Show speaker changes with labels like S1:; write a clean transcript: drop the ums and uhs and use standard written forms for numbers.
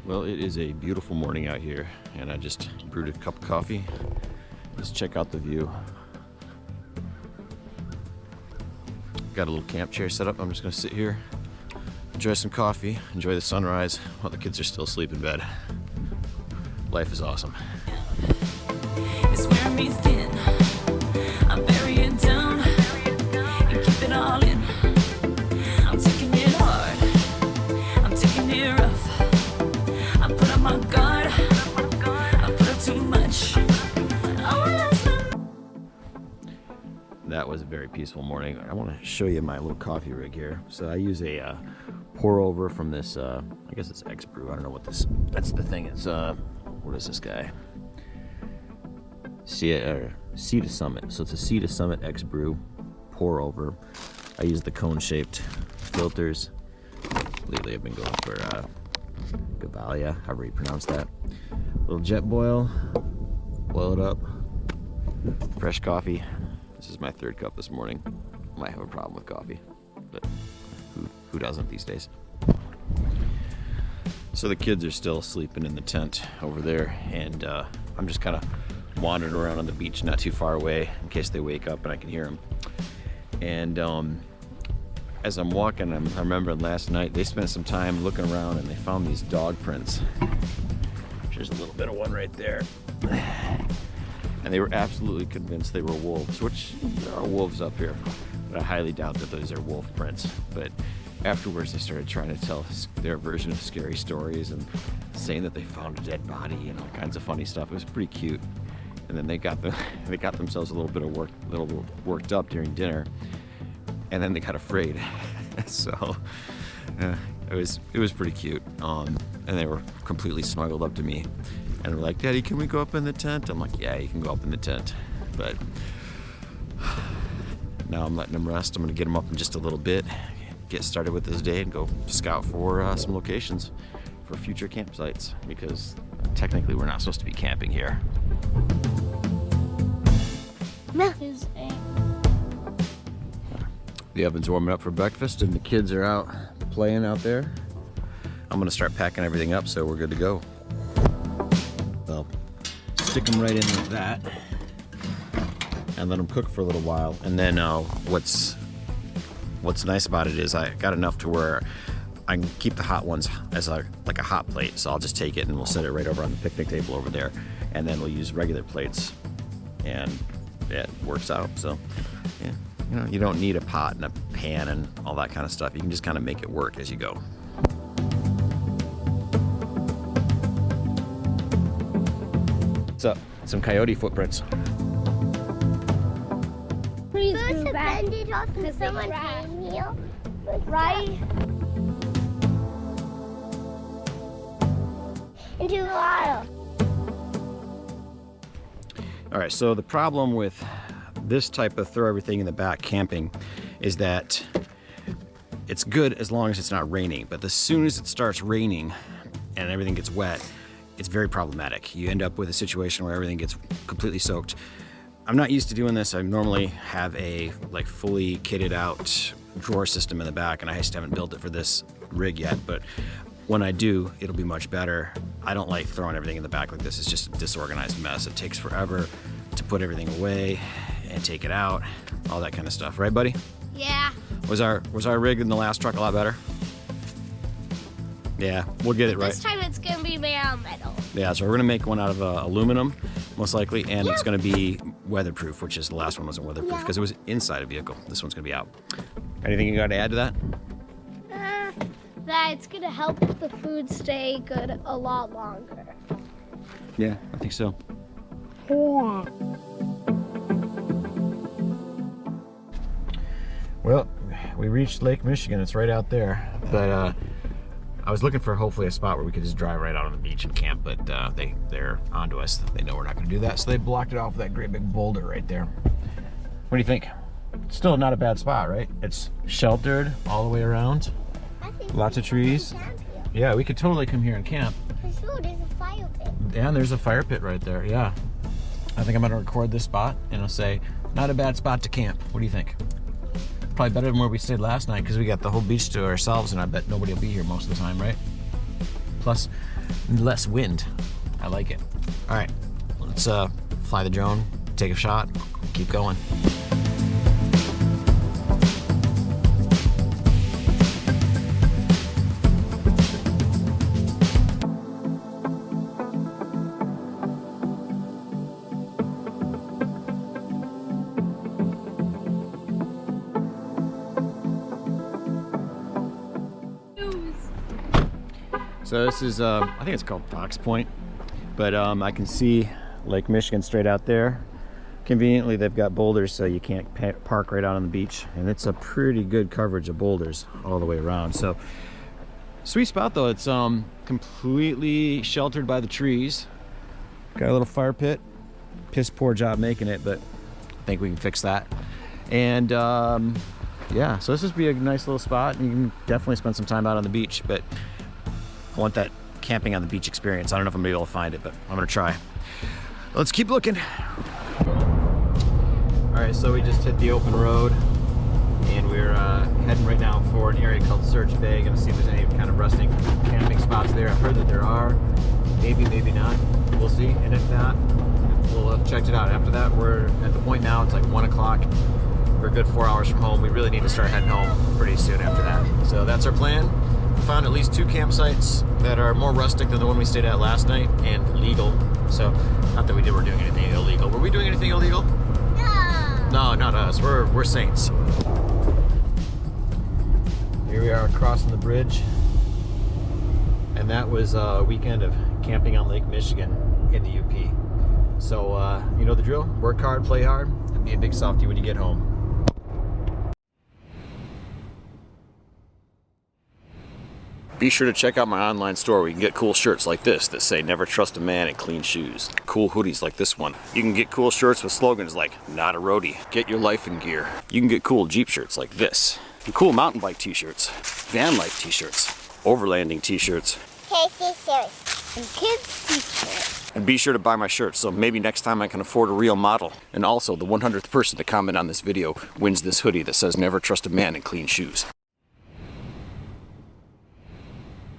S1: Well, it is a beautiful morning out here, and I just brewed a cup of coffee. Let's check out the view. Got a little camp chair set up. I'm just gonna sit here, enjoy some coffee, enjoy the sunrise while the kids are still asleep in bed. Life is awesome.
S2: It's wearing me thin. I'm burying down and keep it all in. I'm taking it hard. I'm taking it rough. I put on my guard. I put up too much.
S1: That was a very peaceful morning. I want to show you my little coffee rig here. So I use a pour over from this, I guess it's X Brew. I don't know what this, that's the thing. It's, what is this guy? Sea to Summit. So it's a Sea to Summit X Brew pour over. I use the cone shaped filters. Lately I've been going for Gavalia, however you pronounce that. Little jet boil, boil it up, fresh coffee. This is my third cup this morning. Might have a problem with coffee, but who doesn't these days? So the kids are still sleeping in the tent over there, and I'm just kind of wandering around on the beach not too far away in case they wake up and I can hear them. And as I'm walking, I remember last night they spent some time looking around and they found these dog prints. There's a little bit of one right there. And they were absolutely convinced they were wolves, which there are wolves up here, but I highly doubt that those are wolf prints. But afterwards they started trying to tell their version of scary stories and saying that they found a dead body and all kinds of funny stuff. It was pretty cute. And then they got themselves a little bit worked up during dinner, and then they got afraid. So it was pretty cute. And they were completely snuggled up to me. And they're like, "Daddy, can we go up in the tent?" I'm like, "Yeah, you can go up in the tent." But now I'm letting them rest. I'm gonna get them up in just a little bit, get started with this day and go scout for some locations for future campsites, because technically we're not supposed to be camping here. The oven's warming up for breakfast and the kids are out playing out there. I'm gonna start packing everything up so we're good to go. Well, stick them right in like that and let them cook for a little while. And then what's nice about it is I got enough to where I can keep the hot ones as like a hot plate. So I'll just take it and we'll set it right over on the picnic table over there. And then we'll use regular plates, and it works out. So yeah, you know, you don't need a pot and a pan and all that kind of stuff. You can just kind of make it work as you go. What's up? Some coyote footprints.
S3: Please
S4: First
S3: move back.
S4: abandoned off and someone came here.
S3: Right?
S4: Into the water.
S1: All right, so the problem with this type of throw everything in the back camping is that it's good as long as it's not raining, but as soon as it starts raining and everything gets wet, it's very problematic. You end up with a situation where everything gets completely soaked. I'm not used to doing this. I normally have a like fully kitted out drawer system in the back, and I just haven't built it for this rig yet, but when I do, it'll be much better. I don't like throwing everything in the back like this. It's just a disorganized mess. It takes forever to put everything away and take it out, all that kind of stuff. Right, buddy?
S4: Yeah.
S1: Was our rig in the last truck a lot better? Yeah, we'll get it right.
S4: This time it's gonna be made out of metal.
S1: Yeah, so we're gonna make one out of aluminum, most likely, and it's gonna be weatherproof, which is the last one wasn't weatherproof because it was inside a vehicle. This one's gonna be out. Anything you got to add to that?
S3: That it's gonna help the food stay good a lot longer.
S1: Yeah, I think so. Well, we reached Lake Michigan. It's right out there, but I was looking for hopefully a spot where we could just drive right out on the beach and camp, but they're onto us. They know we're not gonna do that, so they blocked it off with that great big boulder right there. What do you think? Still not a bad spot, right? It's sheltered all the way around. Lots of trees. Yeah, we could totally come here and camp.
S4: There's a fire pit.
S1: And there's a fire pit right there, yeah. I think I'm gonna record this spot and I'll say, not a bad spot to camp. What do you think? Probably better than where we stayed last night because we got the whole beach to ourselves, and I bet nobody will be here most of the time, right? plus less wind. I like it. All right, let's fly the drone, take a shot, keep going. So this is, I think it's called Fox Point, but I can see Lake Michigan straight out there. Conveniently, they've got boulders so you can't park right out on the beach, and it's a pretty good coverage of boulders all the way around. So sweet spot though, it's completely sheltered by the trees. Got a little fire pit. Piss poor job making it, but I think we can fix that. And yeah, so this would be a nice little spot, and you can definitely spend some time out on the beach, but I want that camping on the beach experience. I don't know if I'm gonna be able to find it, but I'm gonna try. Let's keep looking. All right, so we just hit the open road, and we're heading right now for an area called Search Bay. Gonna see if there's any kind of resting camping spots there. I've heard that there are. Maybe, maybe not. We'll see. And if not, we'll have checked it out. After that, we're at the point now. It's like 1 o'clock. We're a good 4 hours from home. We really need to start heading home pretty soon after that. So that's our plan. We found at least 2 campsites that are more rustic than the one we stayed at last night, and legal. So, not that we were doing anything illegal. Were we doing anything illegal?
S4: No.
S1: No, not us. We're saints. Here we are crossing the bridge, and that was a weekend of camping on Lake Michigan in the UP. So you know the drill. Work hard, play hard, and be a big softie when you get home. Be sure to check out my online store where you can get cool shirts like this that say never trust a man in clean shoes. Cool hoodies like this one. You can get cool shirts with slogans like not a roadie, get your life in gear. You can get cool Jeep shirts like this. And cool mountain bike t-shirts, van life t-shirts, overlanding t-shirts.
S4: K-t-shirts. And kids t-shirts.
S1: And be sure to buy my shirts so maybe next time I can afford a real model. And also the 100th person to comment on this video wins this hoodie that says never trust a man in clean shoes.